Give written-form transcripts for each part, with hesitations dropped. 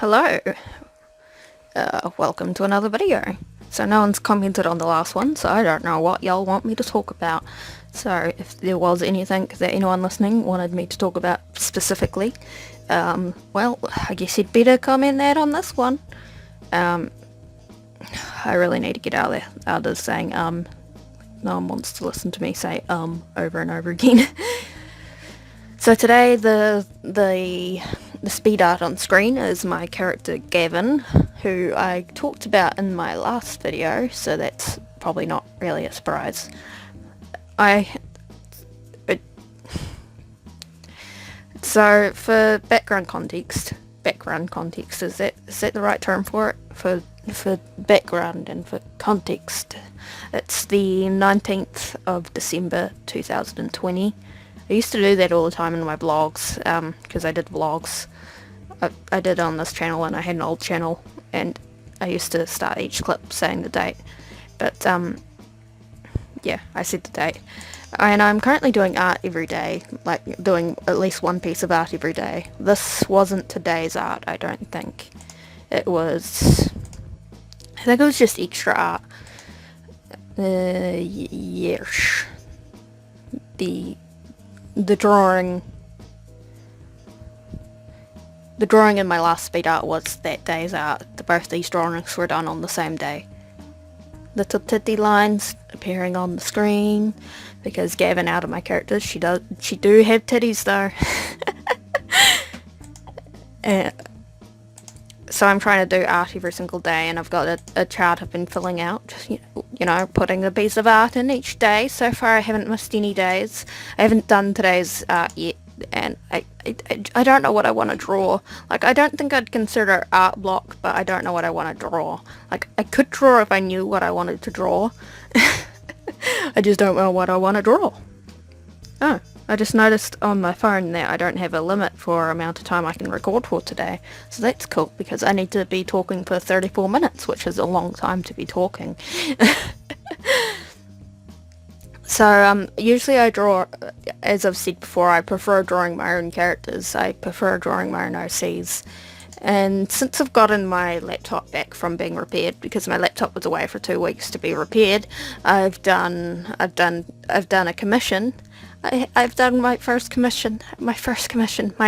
Hello, welcome to another video. So no one's commented on the last one, so I don't know what y'all want me to talk about. So if there was anything that anyone listening wanted me to talk about specifically, well, I guess you'd better comment that on this one. I really need to get out of this saying, no one wants to listen to me say, over and over again. So today the speed art on screen is my character Gavin, who I talked about in my last video, so that's probably not really a surprise. So for background context, is that the right term for it? For background and for context, it's the 19th of December 2020. I used to do that all the time in my vlogs, because I did vlogs. I did on this channel, and I had an old channel, and I used to start each clip saying the date. But, yeah, I said the date. And I'm currently doing art every day, like doing at least one piece of art every day. This wasn't today's art, I don't think. I think it was just extra art. Yes. The drawing in my last speed art was that day's art. Both these drawings were done on the same day. Little titty lines appearing on the screen because Gavin, out of my characters, she do have titties though. So I'm trying to do art every single day, and I've got a chart I've been filling out, you know, putting a piece of art in each day. So far I haven't missed any days. I haven't done today's art yet, and I don't know what I want to draw. Like, I don't think I'd consider it art block, but I don't know what I want to draw. Like, I could draw if I knew what I wanted to draw. I just don't know what I want to draw. Oh, I just noticed on my phone that I don't have a limit for amount of time I can record for today. So that's cool, because I need to be talking for 34 minutes, which is a long time to be talking. So, usually I draw, as I've said before, I prefer drawing my own characters. I prefer drawing my own OCs. And since I've gotten my laptop back from being repaired, because my laptop was away for 2 weeks to be repaired, I've done a commission. I've done my first commission, my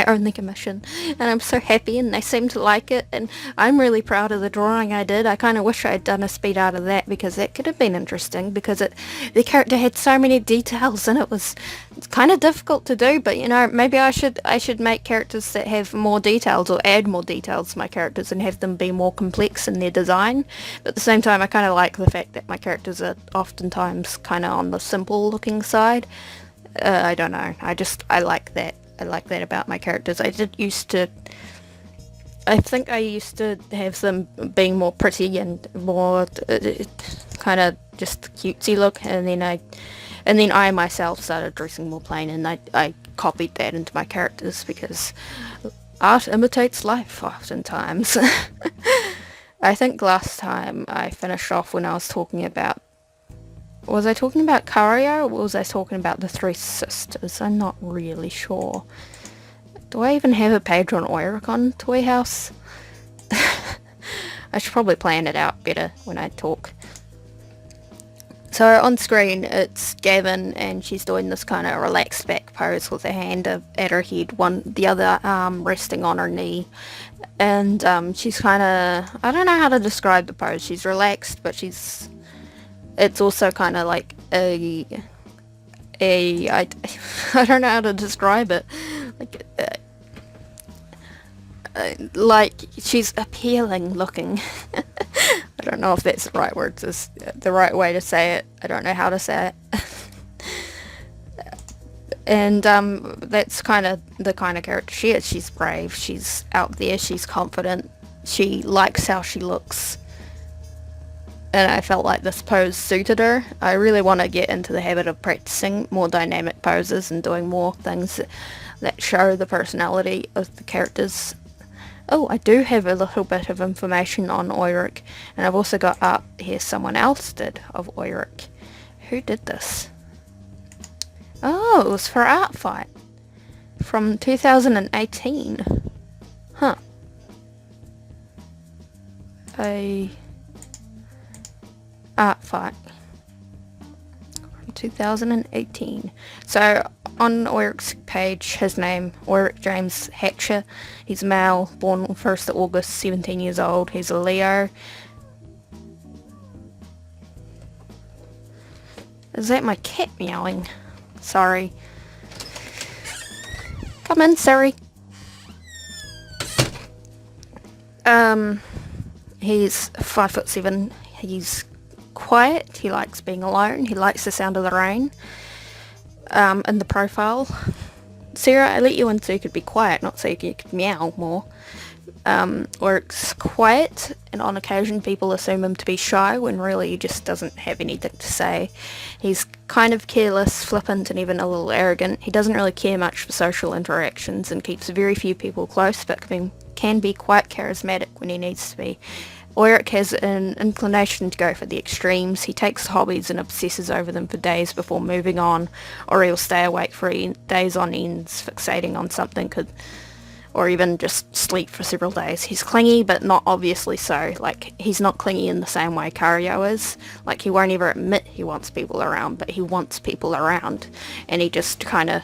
only commission, and I'm so happy, and they seem to like it, and I'm really proud of the drawing I did. I kind of wish I had done a speed art of that, because that could have been interesting, because the character had so many details, and it's kind of difficult to do, but, you know, maybe I should make characters that have more details, or add more details to my characters, and have them be more complex in their design. But at the same time, I kind of like the fact that my characters are oftentimes kind of on the simple looking side. I don't know. I like that. I like that about my characters. I think I used to have them being more pretty and more kind of just cutesy look, and then I myself started dressing more plain, and I copied that into my characters, because art imitates life oftentimes. I think last time I finished off when I was talking about, was I talking about Kario, or was I talking about the Three Sisters? I'm not really sure. Do I even have a page on Oiricon Toy House? I should probably plan it out better when I talk. So on screen it's Gavin, and she's doing this kind of relaxed back pose with her hand at her head, the other arm resting on her knee. And she's kind of, I don't know how to describe the pose. She's relaxed, but it's also kind of like I don't know how to describe it. Like she's appealing looking. I don't know if that's the right word, the right way to say it. I don't know how to say it. And that's kind of the kind of character she is. She's brave. She's out there. She's confident. She likes how she looks. And I felt like this pose suited her. I really want to get into the habit of practicing more dynamic poses and doing more things that show the personality of the characters. Oh, I do have a little bit of information on Oiric, and I've also got art here someone else did of Oiric. Who did this? Oh, it was for Art Fight from 2018. Huh. a art fight from 2018. So on Oiric's page, his name, Oiric James Hatcher. He's male, born on 1st of August, 17 years old. He's a Leo. Is that my cat meowing? Sorry. Come in, Siri. He's 5'7". He's quiet. He likes being alone. He likes the sound of the rain. In the profile. Sarah, I let you in so you could be quiet, not so you could meow more. Works quiet, and on occasion people assume him to be shy when really he just doesn't have anything to say. He's kind of careless, flippant, and even a little arrogant. He doesn't really care much for social interactions and keeps very few people close, but can be quite charismatic when he needs to be. Oiric has an inclination to go for the extremes. He takes hobbies and obsesses over them for days before moving on, or he'll stay awake for days on ends, fixating on something, or even just sleep for several days. He's clingy, but not obviously so. Like, he's not clingy in the same way Cario is. Like, he won't ever admit he wants people around, but he wants people around. And he just kind of,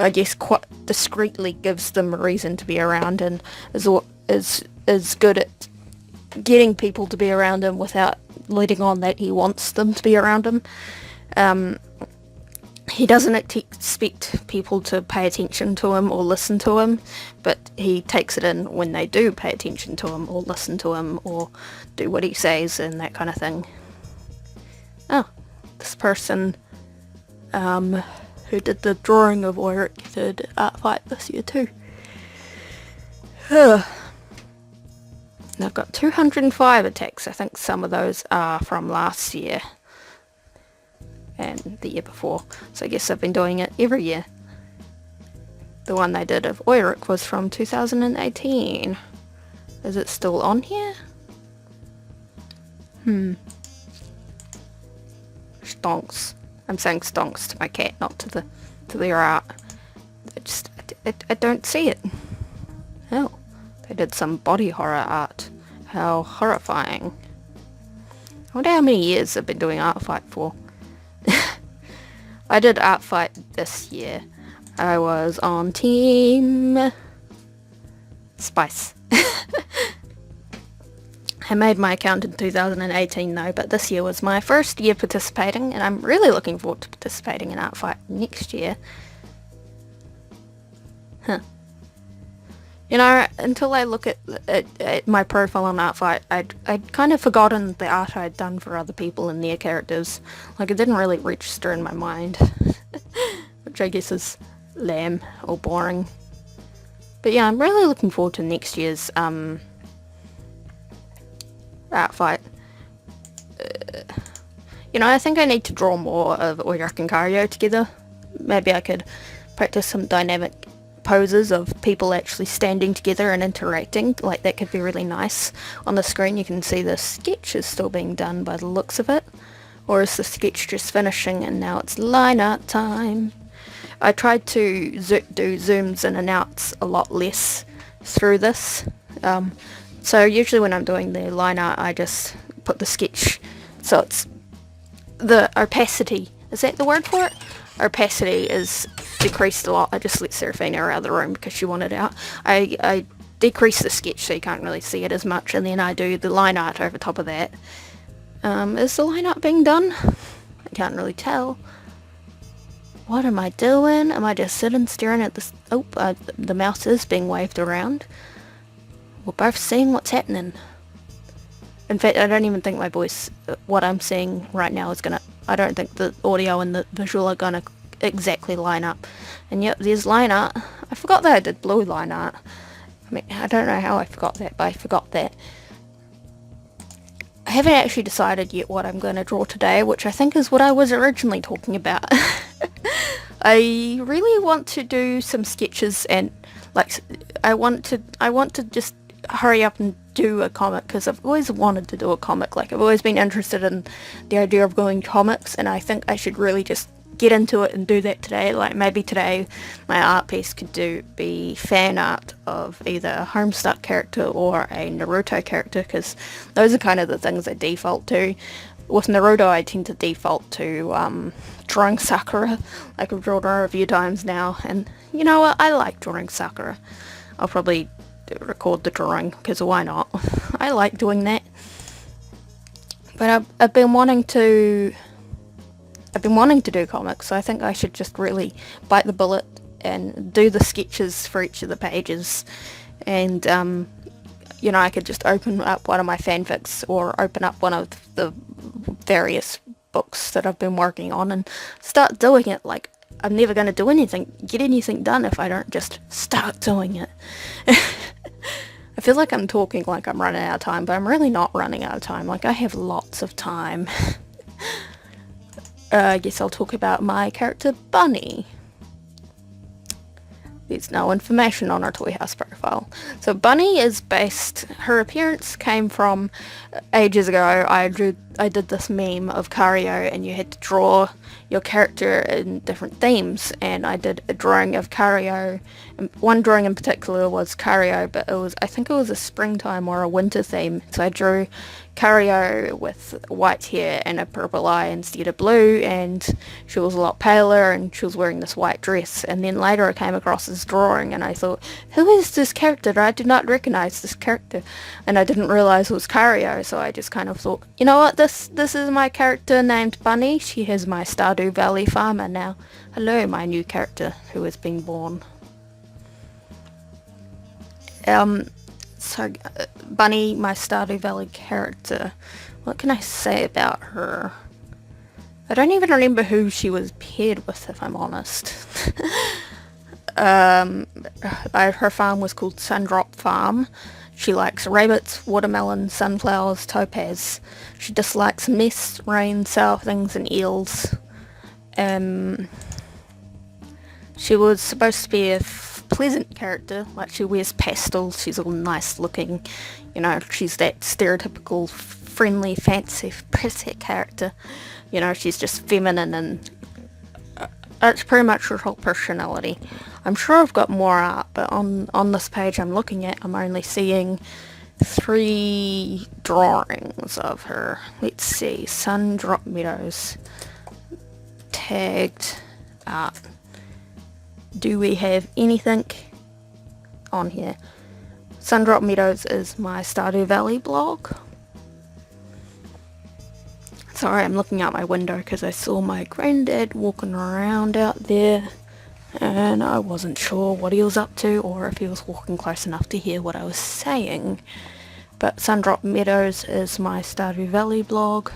I guess, quite discreetly gives them a reason to be around, and is good at getting people to be around him without letting on that he wants them to be around him. He doesn't expect people to pay attention to him or listen to him, but he takes it in when they do pay attention to him or listen to him or do what he says and that kind of thing. Oh, this person who did the drawing of Oiric did art fight this year too. I've got 205 attacks. I think some of those are from last year and the year before. So I guess I've been doing it every year. The one they did of Oiric was from 2018. Is it still on here? Stonks. I'm saying stonks to my cat, not to their art. I don't see it. Oh. They did some body horror art. How horrifying. I wonder how many years I've been doing art fight for. I did art fight this year. I was on Team Spice. I made my account in 2018 though, but this year was my first year participating, and I'm really looking forward to participating in art fight next year. You know, until I look at my profile on Artfight, I'd kind of forgotten the art I'd done for other people and their characters. Like, it didn't really register in my mind. Which I guess is lame or boring. But yeah, I'm really looking forward to next year's Artfight. You know, I think I need to draw more of Oiric and Cario together. Maybe I could practice some dynamic poses of people actually standing together and interacting. Like, that could be really nice. On the screen you can see the sketch is still being done by the looks of it. Or is the sketch just finishing and now it's line art time? I tried to do zooms in and outs a lot less through this. So usually when I'm doing the line art I just put the sketch, so it's the opacity, is that the word for it? Opacity is decreased a lot. I just let Seraphina out of the room because she wanted out. I decrease the sketch so you can't really see it as much, and then I do the line art over top of that. Is the line art being done? I can't really tell. What am I doing? Am I just sitting staring at this? Oh, the mouse is being waved around. We're both seeing what's happening. In fact, I don't even think my voice, what I'm seeing right now is gonna, I don't think the audio and the visual are gonna exactly line up. And yep, there's line art. I forgot that I did blue line art. I mean, I don't know how I forgot that, but I forgot that. I haven't actually decided yet what I'm going to draw today, which I think is what I was originally talking about. I really want to do some sketches, and like I want to just hurry up and do a comic, because I've always wanted to do a comic. Like, I've always been interested in the idea of doing comics, and I think I should really just get into it and do that today. Like maybe today my art piece could be fan art of either a Homestuck character or a Naruto character, because those are kind of the things I default to. With Naruto I tend to default to drawing Sakura. Like I've drawn her a few times now, and you know what, I like drawing Sakura. I'll probably record the drawing, because why not? I like doing that. But I've been wanting to do comics, so I think I should just really bite the bullet and do the sketches for each of the pages. And, you know, I could just open up one of my fanfics or open up one of the various books that I've been working on and start doing it. Like, I'm never going to get anything done if I don't just start doing it. I feel like I'm talking like I'm running out of time, but I'm really not running out of time. Like, I have lots of time. I guess I'll talk about my character Bunny. There's no information on her Toy House profile. So Bunny is her appearance came from ages ago. I did this meme of Cario, and you had to draw your character in different themes, and I did a drawing of Cario. One drawing in particular was Cario, but I think it was a springtime or a winter theme. So I drew Cario with white hair and a purple eye instead of blue, and she was a lot paler, and she was wearing this white dress. And then later I came across this drawing, and I thought, who is this character? I did not recognize this character, and I didn't realize it was Cario. So I just kind of thought, you know what, this is my character named Bunny. She has my Stardew Valley farmer now. Hello, my new character who has been born. So, Bunny, my Stardew Valley character, what can I say about her? I don't even remember who she was paired with, if I'm honest. Her farm was called Sundrop Farm. She likes rabbits, watermelon, sunflowers, topaz. She dislikes mist, rain, sour things, and eels. She was supposed to be a pleasant character, like she wears pastels, she's all nice looking, you know, she's that stereotypical friendly, fancy, pretty character, you know, she's just feminine, and that's pretty much her whole personality. I'm sure I've got more art, but on this page I'm looking at, I'm only seeing 3 drawings of her. Let's see, Sundrop Meadows, tagged art. Do we have anything on here? Sundrop Meadows is my Stardew Valley blog. Sorry, I'm looking out my window because I saw my granddad walking around out there, and I wasn't sure what he was up to or if he was walking close enough to hear what I was saying. But Sundrop Meadows is my Stardew Valley blog.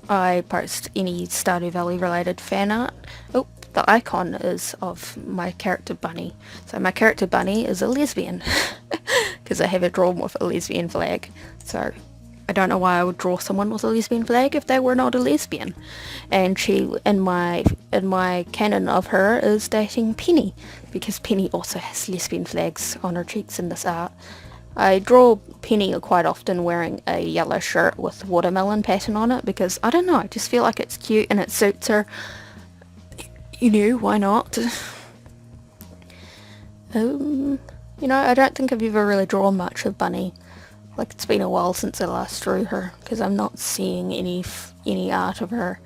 I post any Stardew Valley related fan art. Oh, the icon is of my character Bunny. So my character Bunny is a lesbian, because I have it drawn with a lesbian flag. So I don't know why I would draw someone with a lesbian flag if they were not a lesbian. And she, in my canon of her, is dating Penny, because Penny also has lesbian flags on her cheeks in this art. I draw Penny quite often wearing a yellow shirt with watermelon pattern on it, because, I don't know, I just feel like it's cute and it suits her. You know, why not? You know, I don't think I've ever really drawn much of Bunny. Like, it's been a while since I last drew her, because I'm not seeing any art of her.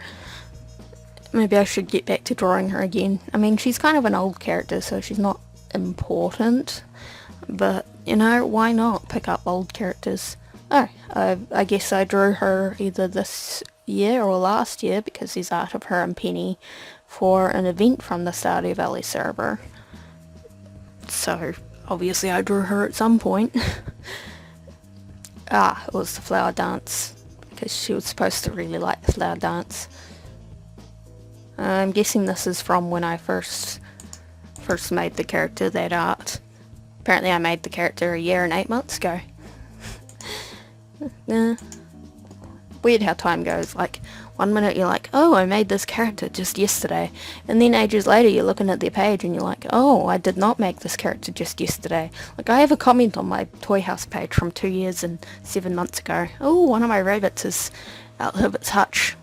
Maybe I should get back to drawing her again. I mean, she's kind of an old character, so she's not important. But, you know, why not pick up old characters? Oh, I guess I drew her either this year or last year, because there's art of her and Penny for an event from the Stardew Valley server. So, obviously I drew her at some point. It was the flower dance, because she was supposed to really like the flower dance. I'm guessing this is from when I first made the character that art. Apparently I made the character a year and 8 months ago. Weird how time goes. Like, one minute you're like, oh, I made this character just yesterday. And then ages later you're looking at their page and you're like, oh, I did not make this character just yesterday. Like, I have a comment on my Toy House page from 2 years and 7 months ago. Oh, one of my rabbits out of touch.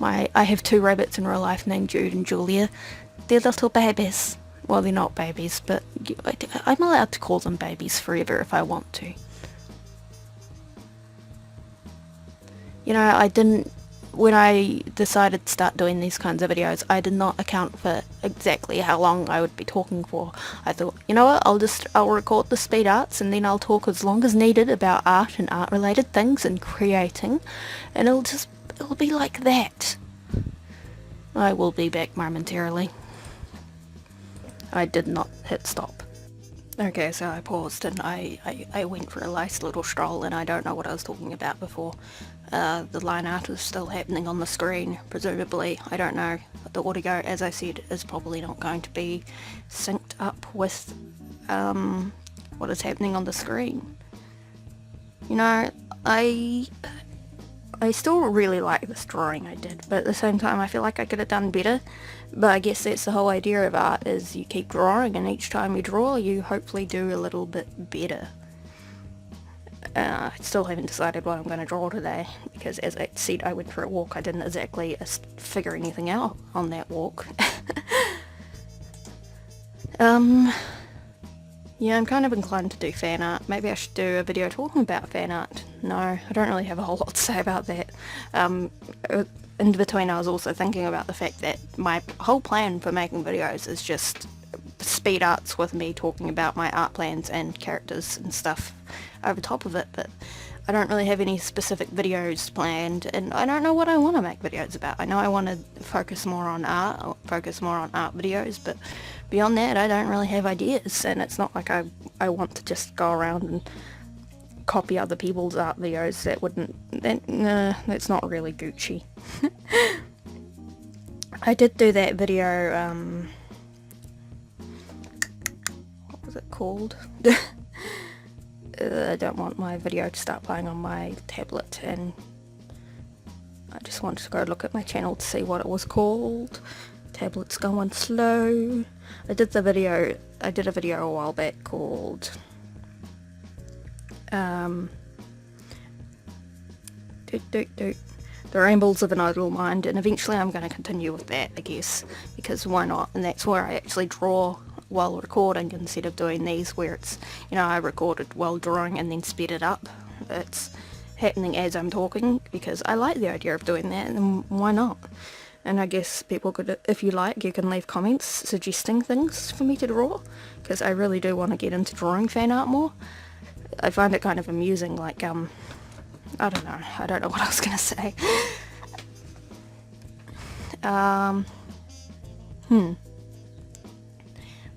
I have 2 rabbits in real life named Jude and Julia. They're little babies. Well, they're not babies, but I'm allowed to call them babies forever if I want to. You know, when I decided to start doing these kinds of videos, I did not account for exactly how long I would be talking for. I thought, you know what, I'll record the speed arts and then I'll talk as long as needed about art and art related things and creating, and it'll be like that. I will be back momentarily. I did not hit stop. Okay, so I paused and I went for a nice little stroll, and I don't know what I was talking about before. The line art is still happening on the screen, presumably. I don't know. The audio, as I said, is probably not going to be synced up with what is happening on the screen. You know, I still really like this drawing I did, but at the same time I feel like I could have done better. But I guess that's the whole idea of art, is you keep drawing, and each time you draw you hopefully do a little bit better. I still haven't decided what I'm going to draw today, because as I said, I went for a walk. I didn't exactly figure anything out on that walk. Yeah, I'm kind of inclined to do fan art. Maybe I should do a video talking about fan art. No, I don't really have a whole lot to say about that. In between, I was also thinking about the fact that my whole plan for making videos is just speed arts with me talking about my art plans and characters and stuff over top of it, but I don't really have any specific videos planned, and I don't know what I want to make videos about. I know I want to focus more on art videos, but beyond that I don't really have ideas, and it's not like I want to just go around and copy other people's art videos. That's not really Gucci. I did do that video, what was it called? I don't want my video to start playing on my tablet, and I just wanted to go look at my channel to see what it was called. Tablet's going slow. I did a video a while back called The Rambles of an Idle Mind, and eventually I'm going to continue with that, I guess, because why not? And that's where I actually draw while recording, instead of doing these where it's, you know, I recorded while drawing and then sped it up. It's happening as I'm talking, because I like the idea of doing that, and why not? And I guess people could, if you like, you can leave comments suggesting things for me to draw, because I really do want to get into drawing fan art more. I find it kind of amusing, like, I don't know what I was going to say.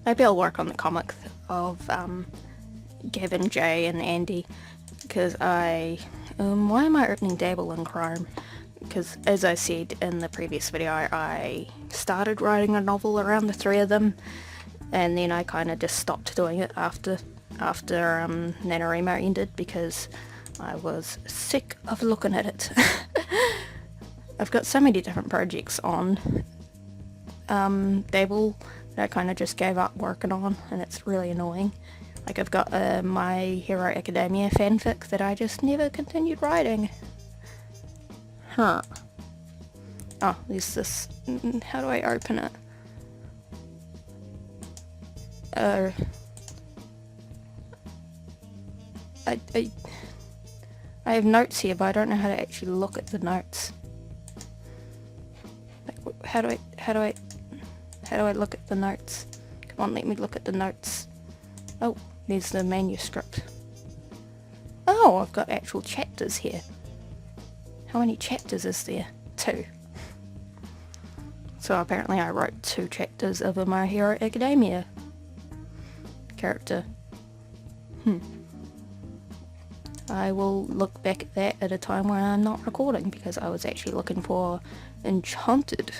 Maybe I'll work on the comic of Gavin, Jay and Andy, because why am I opening Dabble in Chrome? Because as I said in the previous video, I started writing a novel around the 3 of them, and then I kind of just stopped doing it after NaNoWriMo ended, because I was sick of looking at it. I've got so many different projects on Dabble that I kind of just gave up working on, and it's really annoying. Like, I've got My Hero Academia fanfic that I just never continued writing. Huh. Oh, there's this. How do I open it? I have notes here, but I don't know how to actually look at the notes. Like, how do I look at the notes? Come on, let me look at the notes. Oh, there's the manuscript. Oh, I've got actual chapters here. How many chapters is there? 2. So apparently I wrote 2 chapters of a My Hero Academia character. I will look back at that at a time when I'm not recording, because I was actually looking for Enchanted.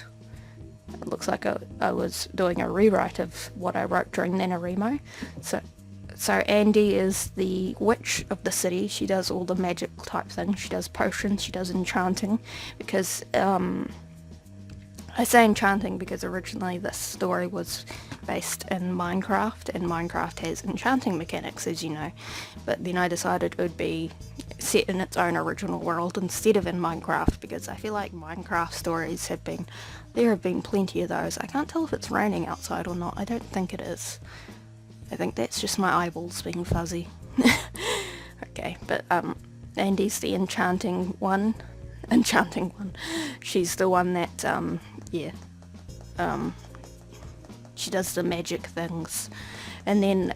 It looks like I was doing a rewrite of what I wrote during NaNoWriMo. So Andy is the witch of the city. She does all the magic type things. She does potions, she does enchanting, because I say enchanting because originally this story was based in Minecraft, and Minecraft has enchanting mechanics, as you know, but then I decided it would be set in its own original world instead of in Minecraft, because I feel like Minecraft stories there have been plenty of those. I can't tell if it's raining outside or not. I don't think it is. I think that's just my eyeballs being fuzzy. Okay, but Andy's the enchanting one. She's the one that, she does the magic things. And then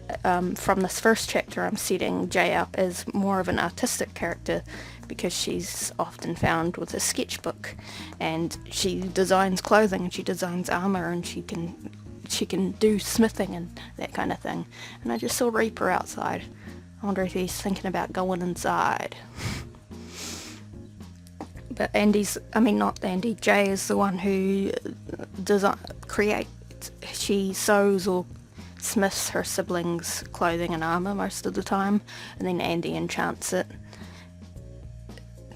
from this first chapter I'm setting Jay up as more of an artistic character, because she's often found with a sketchbook, and she designs clothing and she designs armour, and she can do smithing and that kind of thing. And I just saw Reaper outside. I wonder if he's thinking about going inside. But Jay is the one who creates, she sews or smiths her siblings' clothing and armour most of the time, and then Andy enchants it.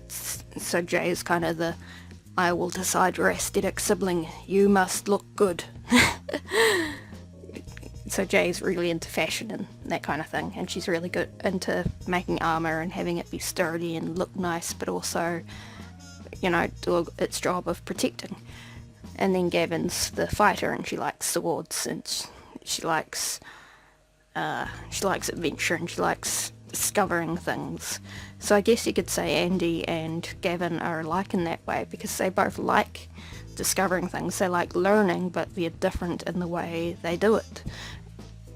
So Jay is kind of the, I will decide your aesthetic sibling, you must look good. So Jay's really into fashion and that kind of thing, and she's really good into making armour and having it be sturdy and look nice, but also, do its job of protecting. And then Gavin's the fighter, and she likes swords, and she likes adventure, and she likes discovering things. So I guess you could say Andy and Gavin are alike in that way, because they both like discovering things. They like learning, but they're different in the way they do it.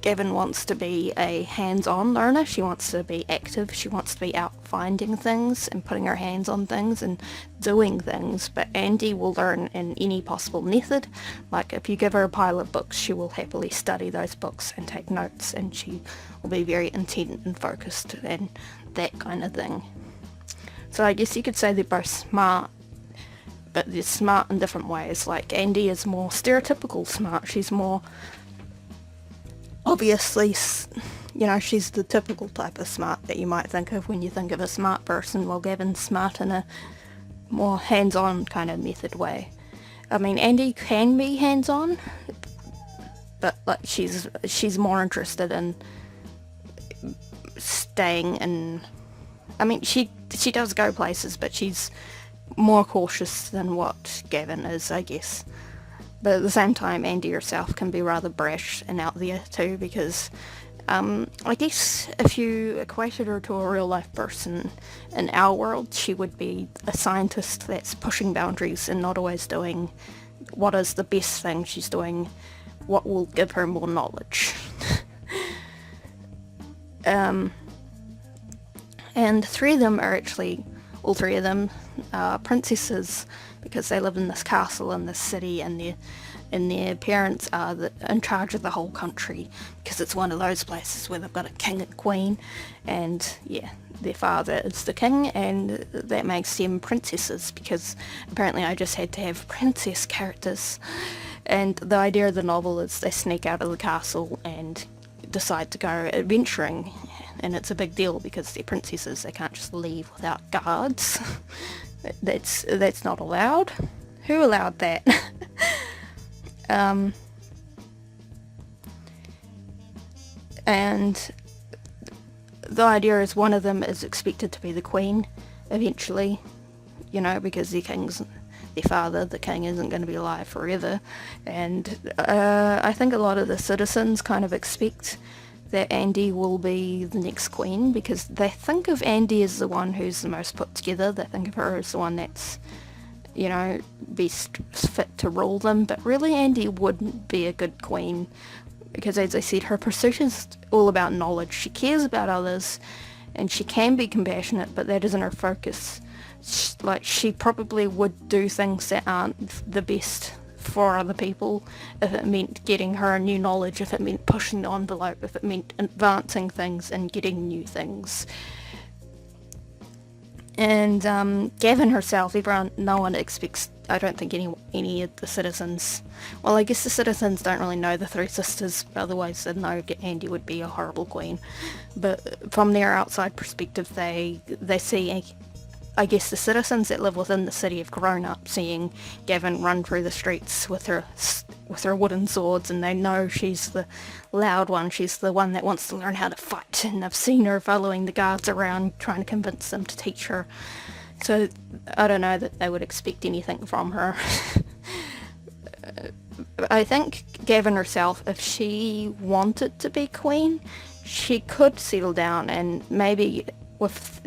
Gavin wants to be a hands-on learner. She wants to be active. She wants to be out finding things and putting her hands on things and doing things. But Andy will learn in any possible method. Like if you give her a pile of books, she will happily study those books and take notes, and she will be very intent and focused and that kind of thing. So I guess you could say they're both smart, but they're smart in different ways. Like Andy is more stereotypical smart. She's more obviously, she's the typical type of smart that you might think of when you think of a smart person, while Gavin's smart in a more hands-on kind of method way. I mean, Andy can be hands-on, but like she's more interested in staying in, she does go places, but she's more cautious than what Gavin is, I guess. But at the same time, Andy herself can be rather brash and out there too, because I guess if you equated her to a real life person in our world, she would be a scientist that's pushing boundaries and not always doing what is the best thing. She's doing what will give her more knowledge. And all three of them are princesses, because they live in this castle in this city, and their parents are in charge of the whole country, because it's one of those places where they've got a king and queen, and their father is the king, and that makes them princesses, because apparently I just had to have princess characters. And the idea of the novel is they sneak out of the castle and decide to go adventuring, and it's a big deal because they're princesses. They can't just leave without guards. That's not allowed. Who allowed that? And the idea is one of them is expected to be the queen eventually, because their father, the king, isn't going to be alive forever. And I think a lot of the citizens kind of expect that Andy will be the next queen, because they think of Andy as the one who's the most put together. They think of her as the one that's, best fit to rule them. But really, Andy wouldn't be a good queen, because as I said, her pursuit is all about knowledge. She cares about others, and she can be compassionate, but that isn't her focus. She probably would do things that aren't the best for other people if it meant getting her new knowledge, if it meant pushing the envelope, if it meant advancing things and getting new things. And Gavin herself, no one expects, I don't think any of the citizens, well, I guess the citizens don't really know the three sisters, otherwise they'd know Andy would be a horrible queen. But from their outside perspective, they see I guess the citizens that live within the city have grown up seeing Gavin run through the streets with her wooden swords, and they know she's the loud one. She's the one that wants to learn how to fight, and I've seen her following the guards around trying to convince them to teach her. So I don't know that they would expect anything from her. I think Gavin herself, if she wanted to be queen, she could settle down, and maybe with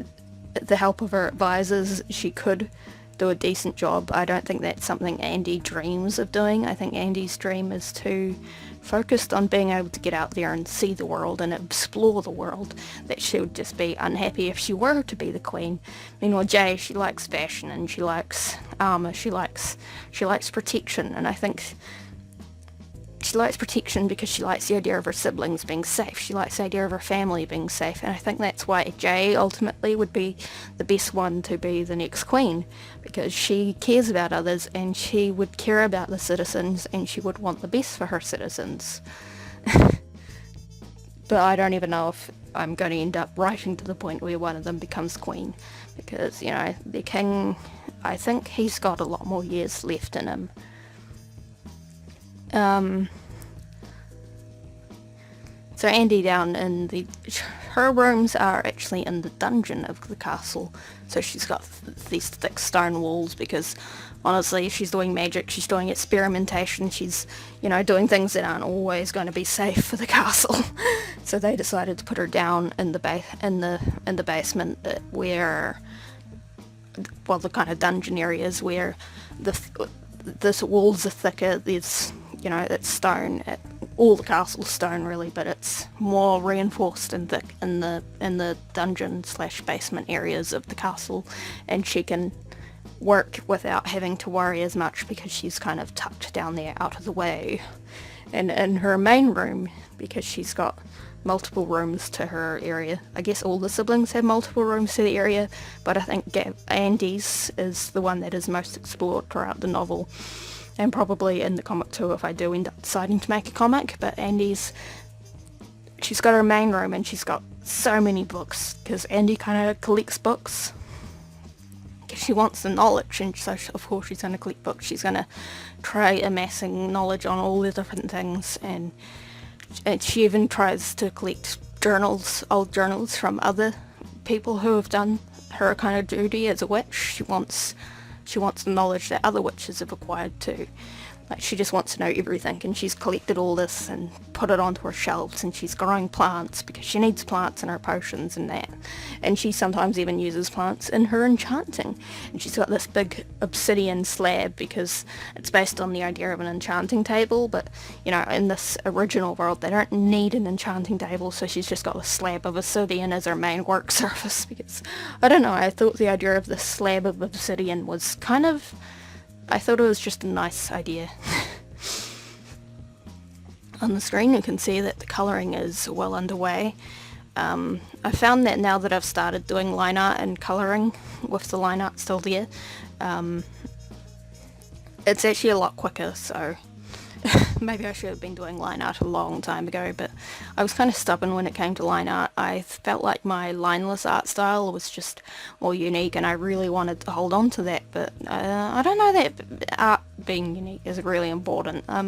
the help of her advisors she could do a decent job. I don't think that's something Andy dreams of doing. I think Andy's dream is too focused on being able to get out there and see the world and explore the world, that she would just be unhappy if she were to be the queen. Meanwhile, Jay, she likes fashion and she likes armor, she likes protection, and I think she likes protection because she likes the idea of her siblings being safe. She likes the idea of her family being safe, and I think that's why Jay ultimately would be the best one to be the next queen, because she cares about others and she would care about the citizens and she would want the best for her citizens. But I don't even know if I'm going to end up writing to the point where one of them becomes queen, because, you know, the king, I think he's got a lot more years left in him. So Andy down in her rooms are actually in the dungeon of the castle, so she's got these thick stone walls because honestly she's doing magic, she's doing experimentation, she's, you know, doing things that aren't always going to be safe for the castle. So they decided to put her down in the basement where, well, the kind of dungeon areas where the walls are thicker. There's, you know, it's stone. All the castle's stone really, but it's more reinforced and thick in the dungeon / basement areas of the castle, and she can work without having to worry as much because she's kind of tucked down there out of the way. And in her main room, because she's got multiple rooms to her area, I guess all the siblings have multiple rooms to the area, but I think Andy's is the one that is most explored throughout the novel, and probably in the comic too if I do end up deciding to make a comic. But she's got her main room and she's got so many books, because Andy kind of collects books because she wants the knowledge, and so of course she's going to collect books. She's going to try amassing knowledge on all the different things, and she even tries to collect old journals from other people who have done her kind of duty as a witch. She wants the knowledge that other witches have acquired too. Like, she just wants to know everything, and she's collected all this and put it onto her shelves, and she's growing plants because she needs plants in her potions and that. And she sometimes even uses plants in her enchanting. And she's got this big obsidian slab because it's based on the idea of an enchanting table, but, you know, in this original world they don't need an enchanting table, so she's just got a slab of obsidian as her main work surface because, I don't know, I thought the idea of this slab of obsidian was kind of... I thought it was just a nice idea. On the screen you can see that the colouring is well underway. I found that now that I've started doing line art and colouring with the line art still there, it's actually a lot quicker, so maybe I should have been doing line art a long time ago, but I was kind of stubborn when it came to line art. I felt like my lineless art style was just more unique, and I really wanted to hold on to that, but I don't know that art being unique is really important. I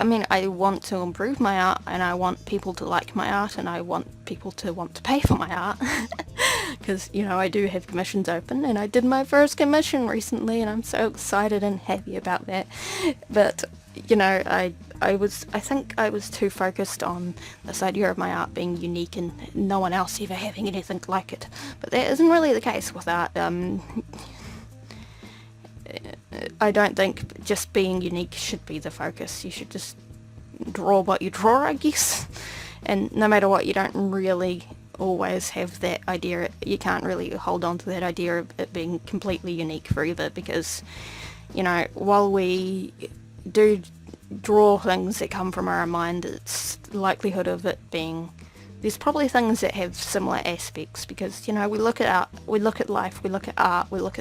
mean, I want to improve my art, and I want people to like my art, and I want people to want to pay for my art, because, you know, I do have commissions open, and I did my first commission recently, and I'm so excited and happy about that. But, you know, I think I was too focused on this idea of my art being unique and no one else ever having anything like it. But that isn't really the case with art. I don't think just being unique should be the focus. You should just draw what you draw, I guess. And no matter what, you don't really always have that idea. You can't really hold on to that idea of it being completely unique forever, because, you know, while we do draw things that come from our mind, it's the likelihood of it being there's probably things that have similar aspects, because you know, we look at life, we look at art, we look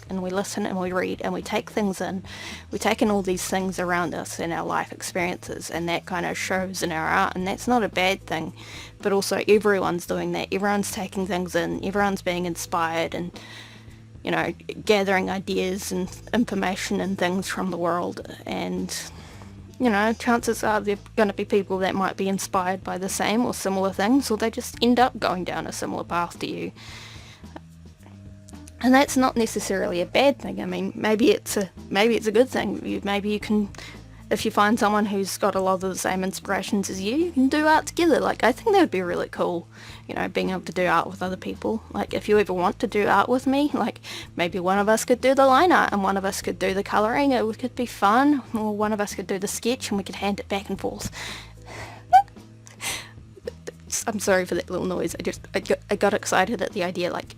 and we listen and we read and we take things in. We take in all these things around us in our life experiences, and that kind of shows in our art, and that's not a bad thing. But also everyone's doing that. Everyone's taking things in. Everyone's being inspired and, you know, gathering ideas and information and things from the world. And, you know, chances are there are going to be people that might be inspired by the same or similar things, or they just end up going down a similar path to you. And that's not necessarily a bad thing. I mean, maybe it's a good thing. Maybe you can, if you find someone who's got a lot of the same inspirations as you can do art together. Like, I think that would be really cool, you know, being able to do art with other people. Like, if you ever want to do art with me, like, maybe one of us could do the line art and one of us could do the colouring. It could be fun. Or one of us could do the sketch and we could hand it back and forth. I'm sorry for that little noise. I got excited at the idea, like,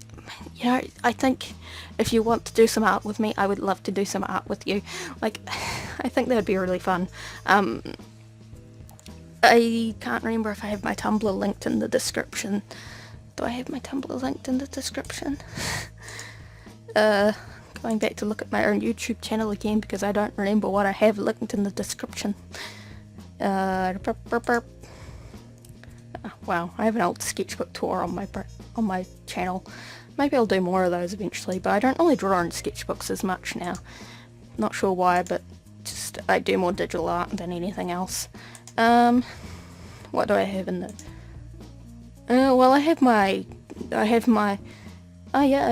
you know, I think if you want to do some art with me, I would love to do some art with you. Like, I think that would be really fun. I can't remember if I have my Tumblr linked in the description. Do I have my Tumblr linked in the description? Going back to look at my own YouTube channel again, because I don't remember what I have linked in the description. Wow, I have an old sketchbook tour on my channel. Maybe I'll do more of those eventually, but I don't really draw in sketchbooks as much now. Not sure why, but just I do more digital art than anything else. What do I have in the... well, I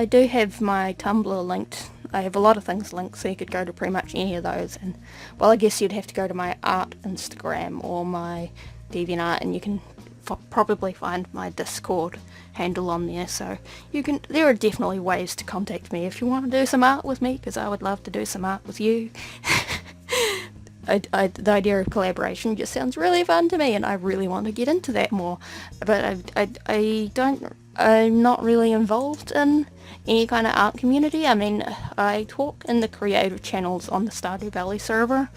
do have my Tumblr linked. I have a lot of things linked, so you could go to pretty much any of those. And, well, I guess you'd have to go to my art Instagram or my DeviantArt, and you can probably find my Discord handle on there. So there are definitely ways to contact me if you want to do some art with me, because I would love to do some art with you. The idea of collaboration just sounds really fun to me, and I really want to get into that more. But I'm not really involved in any kind of art community. I mean, I talk in the creative channels on the Stardew Valley server,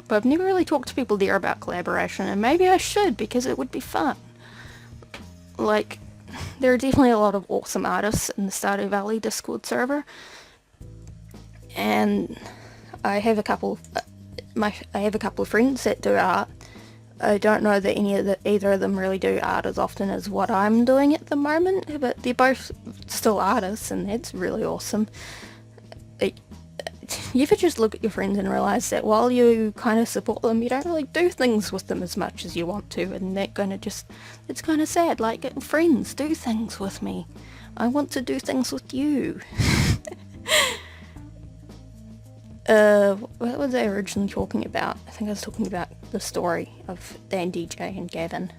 but I've never really talked to people there about collaboration, and maybe I should, because it would be fun. Like, there are definitely a lot of awesome artists in the Stardew Valley Discord server, and I have a couple of friends that do art. I don't know that either of them really do art as often as what I'm doing at the moment, but they're both still artists, and that's really awesome. You ever just look at your friends and realise that while you kind of support them, you don't really do things with them as much as you want to, and it's kind of sad. Like, friends, do things with me. I want to do things with you. What was I originally talking about? I think I was talking about the story of Andy, Jay, and Gavin.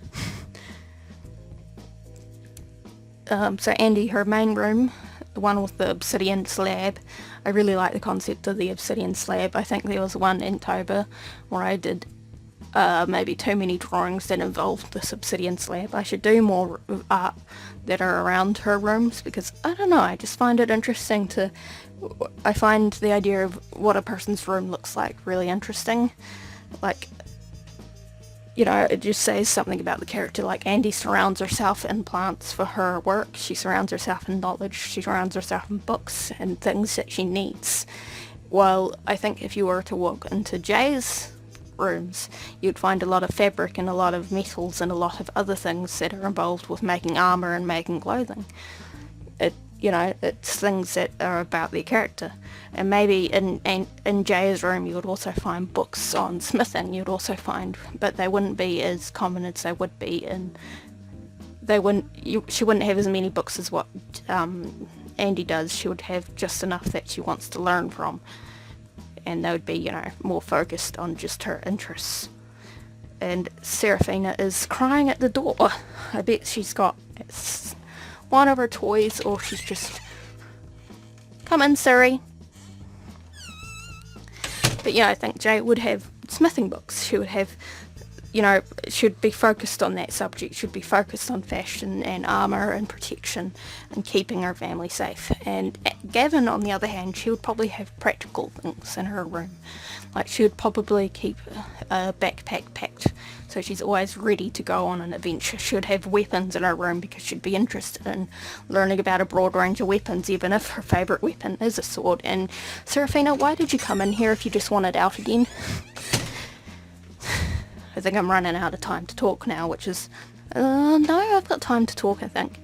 So Andy, her main room, the one with the obsidian slab, I really like the concept of the obsidian slab. I think there was one in Toba where I did maybe too many drawings that involved this obsidian slab. I should do more art that are around her rooms, because, I don't know, I just find it interesting I find the idea of what a person's room looks like really interesting. Like, you know, it just says something about the character. Like, Andy surrounds herself in plants for her work. She surrounds herself in knowledge. She surrounds herself in books and things that she needs. While I think if you were to walk into Jay's rooms, you'd find a lot of fabric and a lot of metals and a lot of other things that are involved with making armor and making clothing. It's things that are about their character. And maybe in Jay's room you would also find books on smithing. But they wouldn't be as common as they would be she wouldn't have as many books as what Andy does. She would have just enough that she wants to learn from, and they would be, more focused on just her interests. And Serafina is crying at the door. I bet she's got one of her toys, or she's just... Come in, Siri. But yeah, I think Jay would have smithing books. She would have, should be focused on that subject. Should be focused on fashion and armour and protection and keeping her family safe. And Gavin, on the other hand, she would probably have practical things in her room. Like, she would probably keep a backpack packed so she's always ready to go on an adventure. She'd have weapons in her room because she'd be interested in learning about a broad range of weapons, even if her favourite weapon is a sword. And Serafina, why did you come in here if you just wanted out again? I think I'm running out of time to talk now, which is... no, I've got time to talk, I think.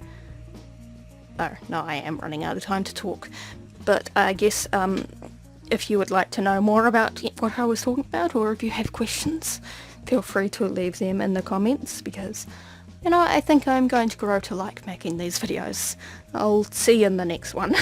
Oh, no, I am running out of time to talk. But I guess, if you would like to know more about what I was talking about, or if you have questions, feel free to leave them in the comments, because, you know, I think I'm going to grow to like making these videos. I'll see you in the next one.